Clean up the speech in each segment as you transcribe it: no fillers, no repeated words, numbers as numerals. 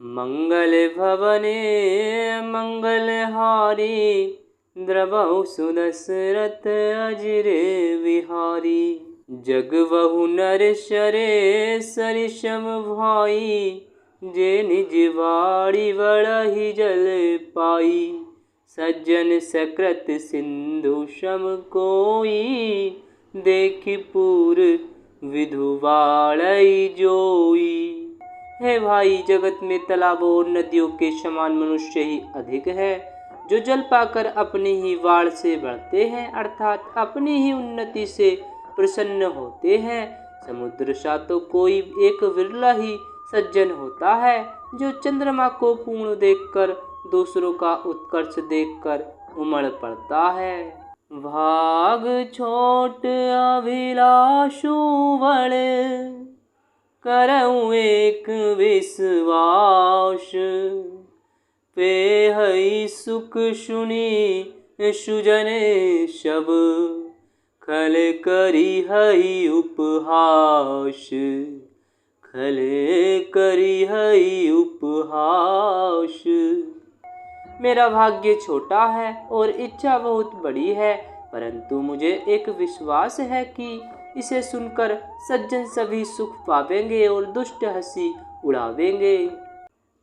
मंगल भवने मंगलहारी, द्रवहु सुदशरथ अजिर विहारी। जगवहु नर शरे सरिसम भाई, जे निज बाड़ी बढ़हि जल पाई। सज्जन सकृत सिंधु सम कोई, देखि पूर विधु बाड़ई जोई। हे भाई, जगत में तालाबों और नदियों के समान मनुष्य ही अधिक है, जो जल पाकर अपनी ही वाड़ से बढ़ते हैं, अर्थात अपनी ही उन्नति से प्रसन्न होते हैं। समुद्र सा तो कोई एक विरला ही सज्जन होता है, जो चंद्रमा को पूर्ण देखकर दूसरों का उत्कर्ष देखकर उमड़ पड़ता है। भाग छोट अभिलाषु बड़े, करऊँ एक विश्वास। पेहई सुख सुनी सुजने सब, खल करी हई उपहास। खल करी हई उपहास। मेरा भाग्य छोटा है और इच्छा बहुत बड़ी है, परंतु मुझे एक विश्वास है कि इसे सुनकर सज्जन सभी सुख पावेंगे और दुष्ट हंसी उड़ावेंगे।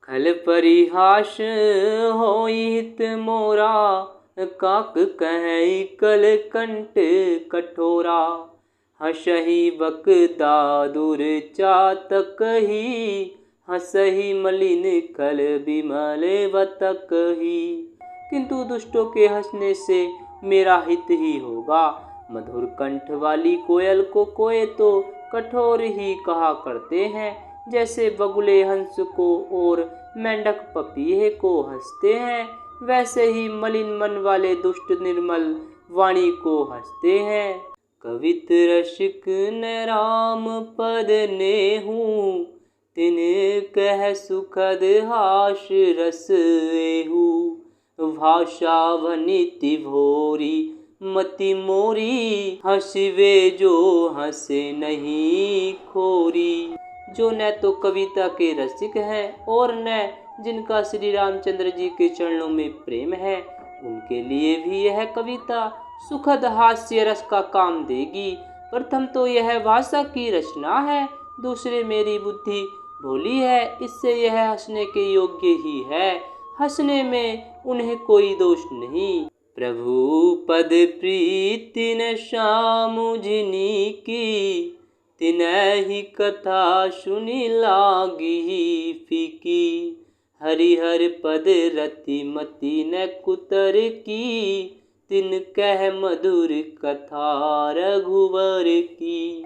खल परिहास होई हित मोरा, काक कहे कल कंठ कठोरा। हसही बकदादुर चातकही, हसही मलिन खल विमल बतकही। किंतु दुष्टों के हंसने से मेरा हित ही होगा। मधुर कंठ वाली कोयल को कोए तो कठोर ही कहा करते हैं, जैसे बगुले हंस को और मेंढक पपीहे को हंसते हैं, वैसे ही मलिन मन वाले दुष्ट निर्मल वाणी को हंसते हैं। कवित रसिक न राम पद नेहू, तिन कह सुखद हास रस एहू। भाषा वनिति भोरी मति मोरी, हंसिवे जो हंसे नहीं खोरी। जो न तो कविता के रसिक हैं और न जिनका श्री रामचंद्र जी के चरणों में प्रेम है, उनके लिए भी यह कविता सुखद हास्य रस का काम देगी। प्रथम तो यह भाषा की रचना है, दूसरे मेरी बुद्धि भोली है, इससे यह हंसने के योग्य ही है। हंसने में उन्हें कोई दोष नहीं। प्रभु पद प्रीति न सामुझनी की, तिनहि कथा सुनि लागी फीकी। हरिहर पद रति मति न कुतर की, तिन कह मधुर कथा रघुवर की।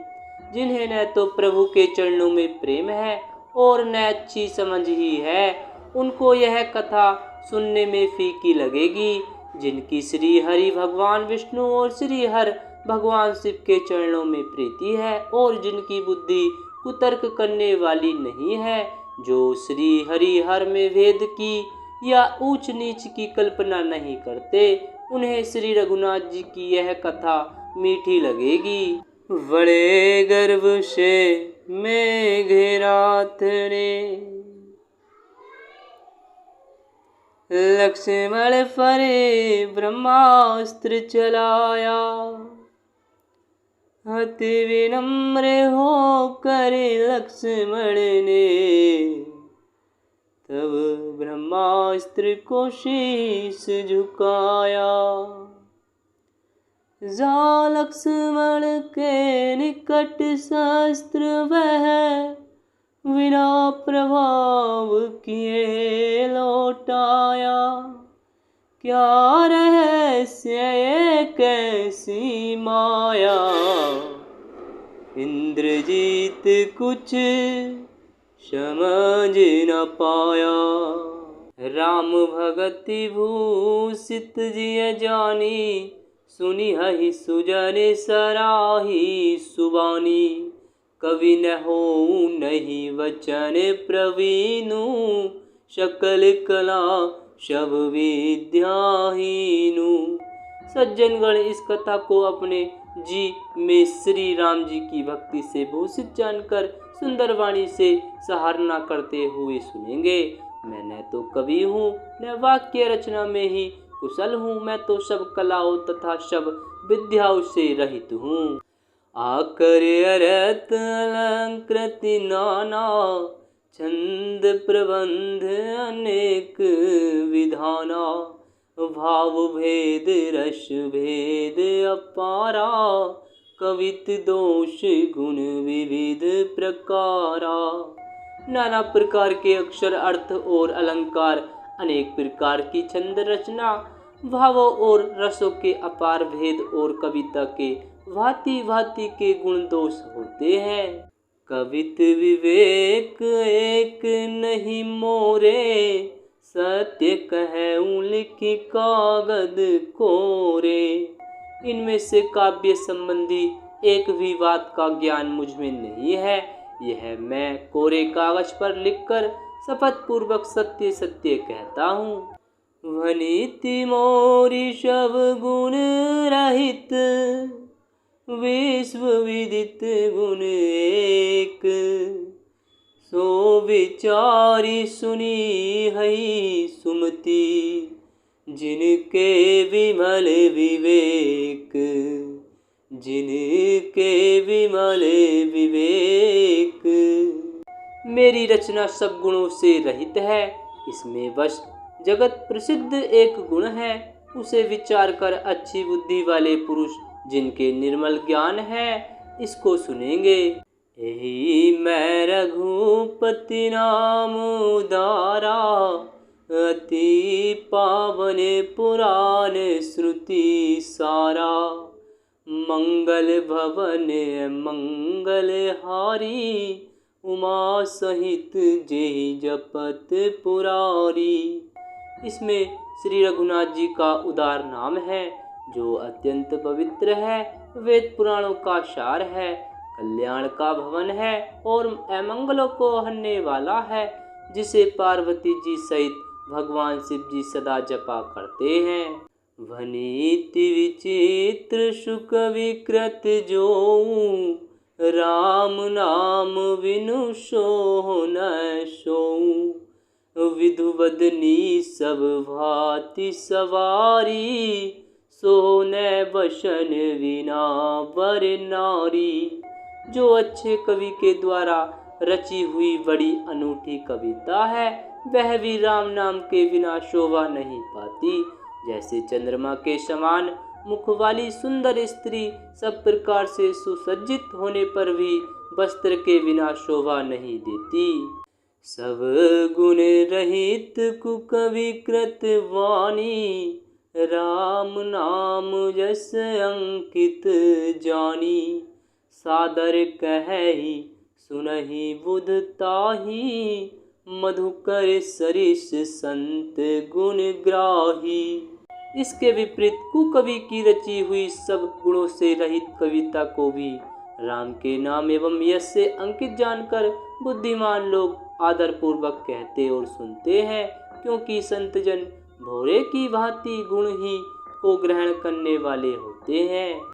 जिन्हें न तो प्रभु के चरणों में प्रेम है और न अच्छी समझ ही है, उनको यह कथा सुनने में फीकी लगेगी। जिनकी श्री हरि भगवान विष्णु और श्री हर भगवान शिव के चरणों में प्रीति है और जिनकी बुद्धि कुतर्क करने वाली नहीं है, जो श्री हरि हर में भेद की या ऊंच नीच की कल्पना नहीं करते, उन्हें श्री रघुनाथ जी की यह कथा मीठी लगेगी। बड़े गर्व से मेघनाथ ने लक्ष्मण पर ब्रह्मास्त्र चलाया। अति विनम्र होकर लक्ष्मण ने, तब ब्रह्मास्त्र को शीश झुकाया। जा लक्ष्मण के निकट शस्त्र वह, बिना प्रभाव किए लौटाया। क्या रहस्य ये कैसी माया, इंद्रजीत कुछ समझ न पाया। राम भगति भूषित जिय जानी, सुनी हहि सुजन सराही सुबानी। कवि न होऊँ नहीं वचन प्रवीणु, सकल कला सब विद्याहीनु। सज्जनगण इस कथा को अपने जी में श्री राम जी की भक्ति से भूषित जानकर सुंदर वाणी से सराहना करते हुए सुनेंगे। मैं न तो कवि हूँ न वाक्य रचना में ही कुशल हूँ, मैं तो सब कलाओं तथा सब विद्याओं से रहित हूँ। आकर अरत अलंकृति नाना, छंद प्रबंध अनेक विधाना, भाव भेद रस भेद अपारा, कवित दोष गुण विविध प्रकारा। नाना प्रकार के अक्षर, अर्थ और अलंकार, अनेक प्रकार की छंद रचना, भावों और रसों के अपार भेद और कविता के भांति भांति के गुण दोष होते हैं। कवित विवेक एक नहीं मोरे, सत्य कहूँ लिखि कागद कोरे। इनमें से काव्य संबंधी एक भी बात का ज्ञान मुझ में नहीं है। यह मैं कोरे कागज पर लिखकर शपथ पूर्वक सत्य सत्य कहता हूँ। वनिति मोरी सब गुण रहित, विश्व विदित गुण एक। सो विचारी सुनी हई सुमति, जिनके विमल विवेक, जिनके विमल विवेक। मेरी रचना सब गुणों से रहित है। इसमें बस जगत प्रसिद्ध एक गुण है, उसे विचार कर अच्छी बुद्धि वाले पुरुष जिनके निर्मल ज्ञान है इसको सुनेंगे। यही मैं रघुपति नाम उदारा, अति पावन पुराण श्रुति सारा। मंगल भवन मंगल हारी, उमा सहित जेहि जपत पुरारी। इसमें श्री रघुनाथ जी का उदार नाम है जो अत्यंत पवित्र है, वेद पुराणों का सार है, कल्याण का भवन है और अमंगलों को हरने वाला है, जिसे पार्वती जी सहित भगवान शिव जी सदा जपा करते हैं। वनीति विचित्र सुख विकृत जोऊ, राम नाम बिनु सोहु न सोऊ। विधुवदनी सब भांति सवारी, सोने बसन बिना बर नारी। जो अच्छे कवि के द्वारा रची हुई बड़ी अनूठी कविता है, वह भी राम नाम के बिना शोभा नहीं पाती। जैसे चंद्रमा के समान मुख वाली सुंदर स्त्री सब प्रकार से सुसज्जित होने पर भी वस्त्र के बिना शोभा नहीं देती। सब गुण रहित कुकविकृत वाणी, राम नाम जस अंकित जानी। सादर कहि सुनहि बुध ताही, मधुकर सरिस संत गुण ग्राही। इसके विपरीत कुकवि की रची हुई सब गुणों से रहित कविता को भी राम के नाम एवं यश से अंकित जानकर बुद्धिमान लोग आदर पूर्वक कहते और सुनते हैं, क्योंकि संतजन भौरे की भांति गुण ही को ग्रहण करने वाले होते हैं।